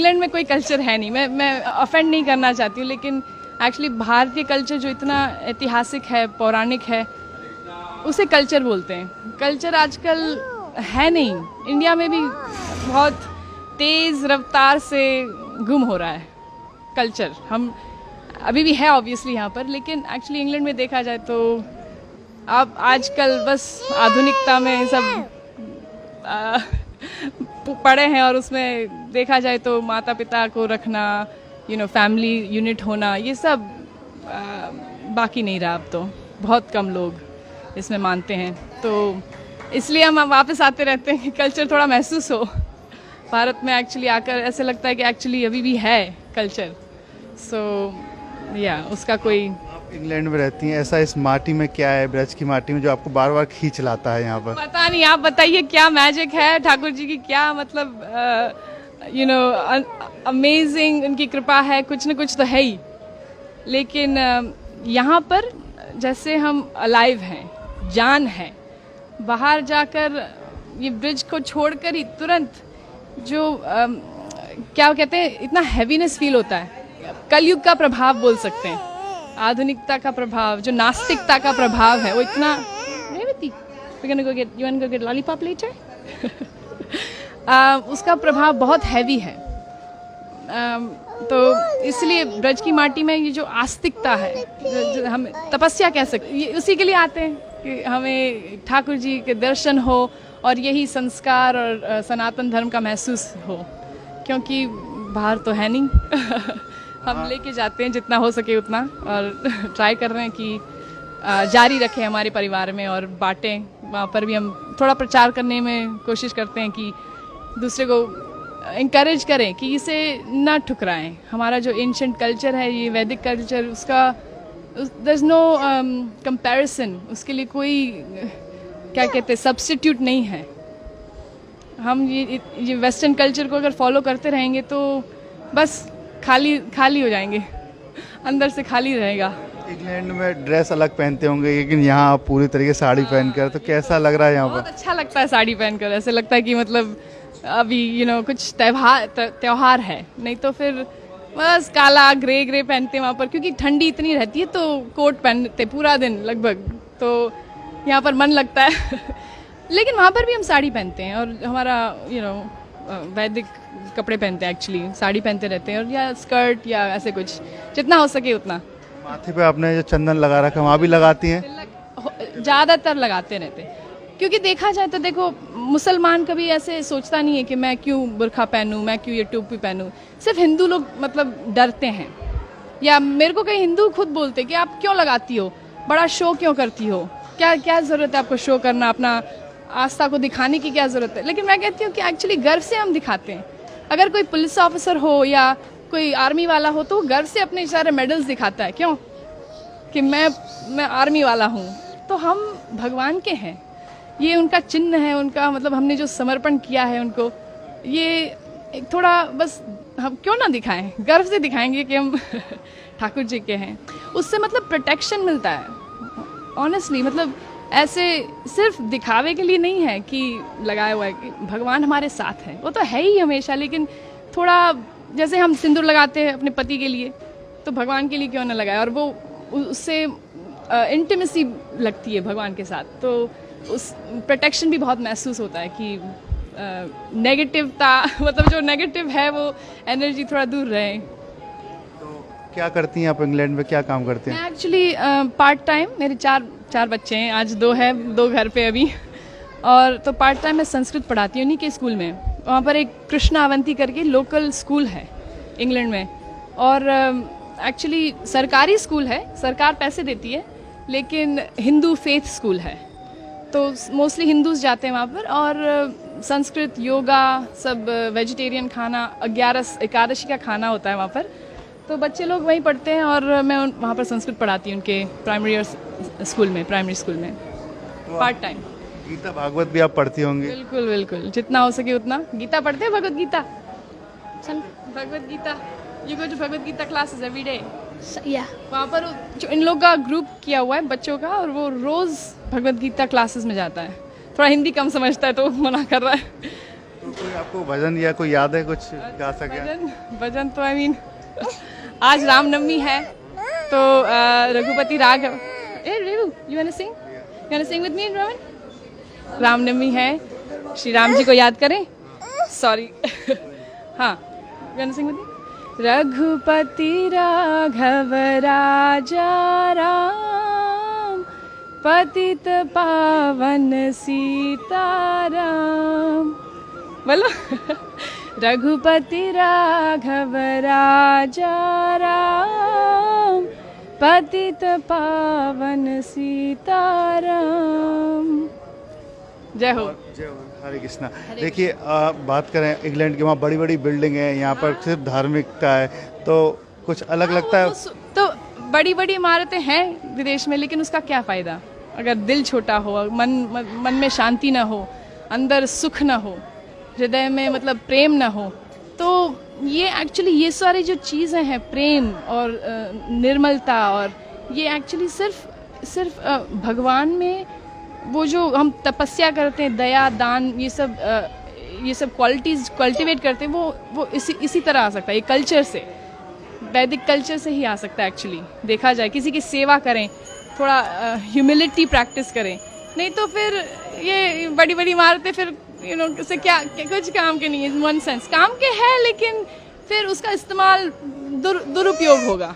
England में कोई culture है नहीं। मैं ऑफेंड नहीं करना चाहती हूँ, लेकिन एक्चुअली भारतीय कल्चर जो इतना ऐतिहासिक है, पौराणिक है, उसे कल्चर बोलते हैं। कल्चर आजकल है नहीं। इंडिया में भी बहुत तेज़ रफ्तार से गुम हो रहा है कल्चर। हम अभी भी है ऑब्वियसली यहाँ पर, लेकिन एक्चुअली इंग्लैंड में देखा जाए तो अब आजकल बस आधुनिकता में सब पड़े हैं, और उसमें देखा जाए तो माता पिता को रखना, फैमिली यूनिट होना, ये सब बाकी नहीं रहा। अब तो बहुत कम लोग इसमें मानते हैं, तो इसलिए हम वापस आते रहते हैं कि कल्चर थोड़ा महसूस हो भारत में। एक्चुअली आकर ऐसे लगता है कि एक्चुअली अभी भी है कल्चर। सो उसका कोई। इंग्लैंड में रहती हैं, ऐसा इस माटी में क्या है, ब्रज की माटी में, जो आपको बार बार खींच लाता है यहाँ पर? पता नहीं, आप बताइए क्या मैजिक है ठाकुर जी की, क्या मतलब अमेजिंग उनकी कृपा है, कुछ न कुछ तो है ही। लेकिन यहाँ पर जैसे हम अलाइव हैं, जान है, बाहर जाकर ये ब्रिज को छोड़कर ही तुरंत जो क्या कहते हैं, इतना हैवीनेस फील होता है। कलयुग का प्रभाव बोल सकते हैं, आधुनिकता का प्रभाव, जो नास्तिकता का प्रभाव है, वो इतना। लॉलीपॉप लेटर उसका प्रभाव बहुत हैवी है। तो इसलिए ब्रज की माटी में ये जो आस्तिकता है, जो हम तपस्या कह सकते, ये उसी के लिए आते हैं कि हमें ठाकुर जी के दर्शन हो और यही संस्कार और सनातन धर्म का महसूस हो, क्योंकि बाहर तो है नहीं। हम लेके जाते हैं जितना हो सके उतना, और ट्राई कर रहे हैं कि जारी रखें हमारे परिवार में और बांटें। वहाँ पर भी हम थोड़ा प्रचार करने में कोशिश करते हैं कि दूसरे को इंकरेज करें कि इसे ना ठुकराएं। हमारा जो एंशिएंट कल्चर है, ये वैदिक कल्चर, उसका देयर इज नो कंपैरिजन, उसके लिए कोई क्या कहते हैं सब्स्टिट्यूट नहीं है। हम ये वेस्टर्न कल्चर को अगर फॉलो करते रहेंगे तो बस खाली हो जाएंगे, अंदर से खाली रहेगा। इंग्लैंड में ड्रेस अलग पहनते होंगे, लेकिन यहाँ आप पूरी तरीके से साड़ी पहनकर, तो कैसा लग रहा है यहाँ पर? बहुत अच्छा लगता है साड़ी पहनकर। ऐसे लगता है कि मतलब अभी कुछ त्योहार है, नहीं तो फिर बस काला ग्रे पहनते हैं वहाँ पर, क्योंकि ठंडी इतनी रहती है तो कोट पहनते पूरा दिन लगभग, तो यहाँ पर मन लगता है। लेकिन वहाँ पर भी हम साड़ी पहनते हैं, और हमारा वैदिक कपड़े पहनते हैं, एक्चुअली साड़ी पहनते रहते हैं, और या स्कर्ट या ऐसे कुछ, जितना हो सके उतना। माथे पे आपने जो चंदन लगा रखा है, वहाँ भी लगाती हैं? ज़्यादातर लगाते रहते हैं, क्योंकि देखा जाए तो देखो, मुसलमान कभी ऐसे सोचता नहीं है कि मैं क्यों बुर्खा पहनूं, मैं क्यों ये टोपी पहनूं। सिर्फ हिंदू लोग मतलब डरते हैं, या मेरे को कई हिंदू खुद बोलते कि आप क्यों लगाती हो, बड़ा शो क्यों करती हो, क्या ज़रूरत है आपको शो करना, अपना आस्था को दिखाने की क्या ज़रूरत है। लेकिन मैं कहती हूँ कि एक्चुअली गर्व से हम दिखाते हैं। अगर कोई पुलिस ऑफिसर हो या कोई आर्मी वाला हो, तो वो गर्व से अपने सारे मेडल्स दिखाता है, क्यों, कि मैं आर्मी वाला हूँ। तो हम भगवान के हैं, ये उनका चिन्ह है, उनका मतलब हमने जो समर्पण किया है उनको, ये एक थोड़ा बस हम क्यों ना दिखाएं, गर्व से दिखाएंगे कि हम ठाकुर जी के हैं। उससे मतलब प्रोटेक्शन मिलता है ऑनेस्टली। मतलब ऐसे सिर्फ दिखावे के लिए नहीं है कि लगाया हुआ है, कि भगवान हमारे साथ है, वो तो है ही हमेशा। लेकिन थोड़ा जैसे हम सिंदूर लगाते हैं अपने पति के लिए, तो भगवान के लिए क्यों ना लगाए, और वो उससे इंटीमेसी लगती है भगवान के साथ, तो उस प्रोटेक्शन भी बहुत महसूस होता है कि नेगेटिवता मतलब जो नेगेटिव है वो एनर्जी थोड़ा दूर रहे। तो क्या करती हैं आप इंग्लैंड में, क्या काम करते हैं? मैं एक्चुअली पार्ट टाइम, मेरे चार बच्चे हैं, आज दो घर पे अभी, और तो पार्ट टाइम मैं संस्कृत पढ़ाती हूँ उन्हीं के स्कूल में। वहाँ पर एक कृष्णा अवंती करके लोकल स्कूल है इंग्लैंड में, और एक्चुअली सरकारी स्कूल है, सरकार पैसे देती है, लेकिन हिंदू फेथ स्कूल है, तो मोस्टली हिंदूज जाते हैं वहाँ पर। और संस्कृत, योगा, सब वेजिटेरियन खाना, 11 एकादशी का खाना होता है वहाँ पर, तो बच्चे लोग वहीं पढ़ते हैं, और मैं वहाँ पर संस्कृत पढ़ाती हूँ उनके प्राइमरी स्कूल में पार्ट टाइम। गीता भागवत भी आप पढ़ती होंगी? बिल्कुल, जितना हो सके उतना। गीता पढ़ते हैं, Bhagavad Gita, Bhagavad Gita, you go to Bhagavad Gita classes every day. वहाँ पर जो इन लोग का ग्रुप किया हुआ है बच्चों का, और वो रोज भगवत गीता क्लासेस में जाता है। थोड़ा हिंदी कम समझता है तो मना कर रहा है। तो कोई आपको भजन या कोई याद है कुछ गा सके? भजन भजन तो आई मीन आज रामनवमी है तो Raghupati Raghava you want to sing with me Raman? Ramnavami है, श्री राम जी को याद करें। सॉरी हाँ, you want to sing with me? Raghupati Raghava Raja Ram, पतित पावन सीताराम। बोलो रघुपति राघव राजा राम, पतित पावन सीताराम। जय हो। जय हो, हरे कृष्णा। देखिए बात करें इंग्लैंड की, वहाँ बड़ी बड़ी बिल्डिंग है, यहाँ पर सिर्फ धार्मिकता है, तो कुछ अलग लगता है। तो बड़ी बड़ी इमारतें हैं विदेश में, लेकिन उसका क्या फ़ायदा अगर दिल छोटा हो, मन में शांति ना हो, अंदर सुख ना हो, हृदय में मतलब प्रेम ना हो। तो ये एक्चुअली ये सारी जो चीज़ें हैं, प्रेम और निर्मलता, और ये एक्चुअली सिर्फ भगवान में वो जो हम तपस्या करते हैं, दया दान, ये सब क्वालिटीज़ कल्टिवेट करते हैं, वो इसी तरह आ सकता है। ये कल्चर से, वैदिक कल्चर से ही आ सकता है एक्चुअली। देखा जाए किसी की सेवा करें, थोड़ा ह्यूमिलिटी प्रैक्टिस करें, नहीं तो फिर ये बड़ी बड़ी इमारतें फिर उससे क्या कुछ काम के नहीं है। वन सेंस काम के है, लेकिन फिर उसका इस्तेमाल दुरुपयोग होगा।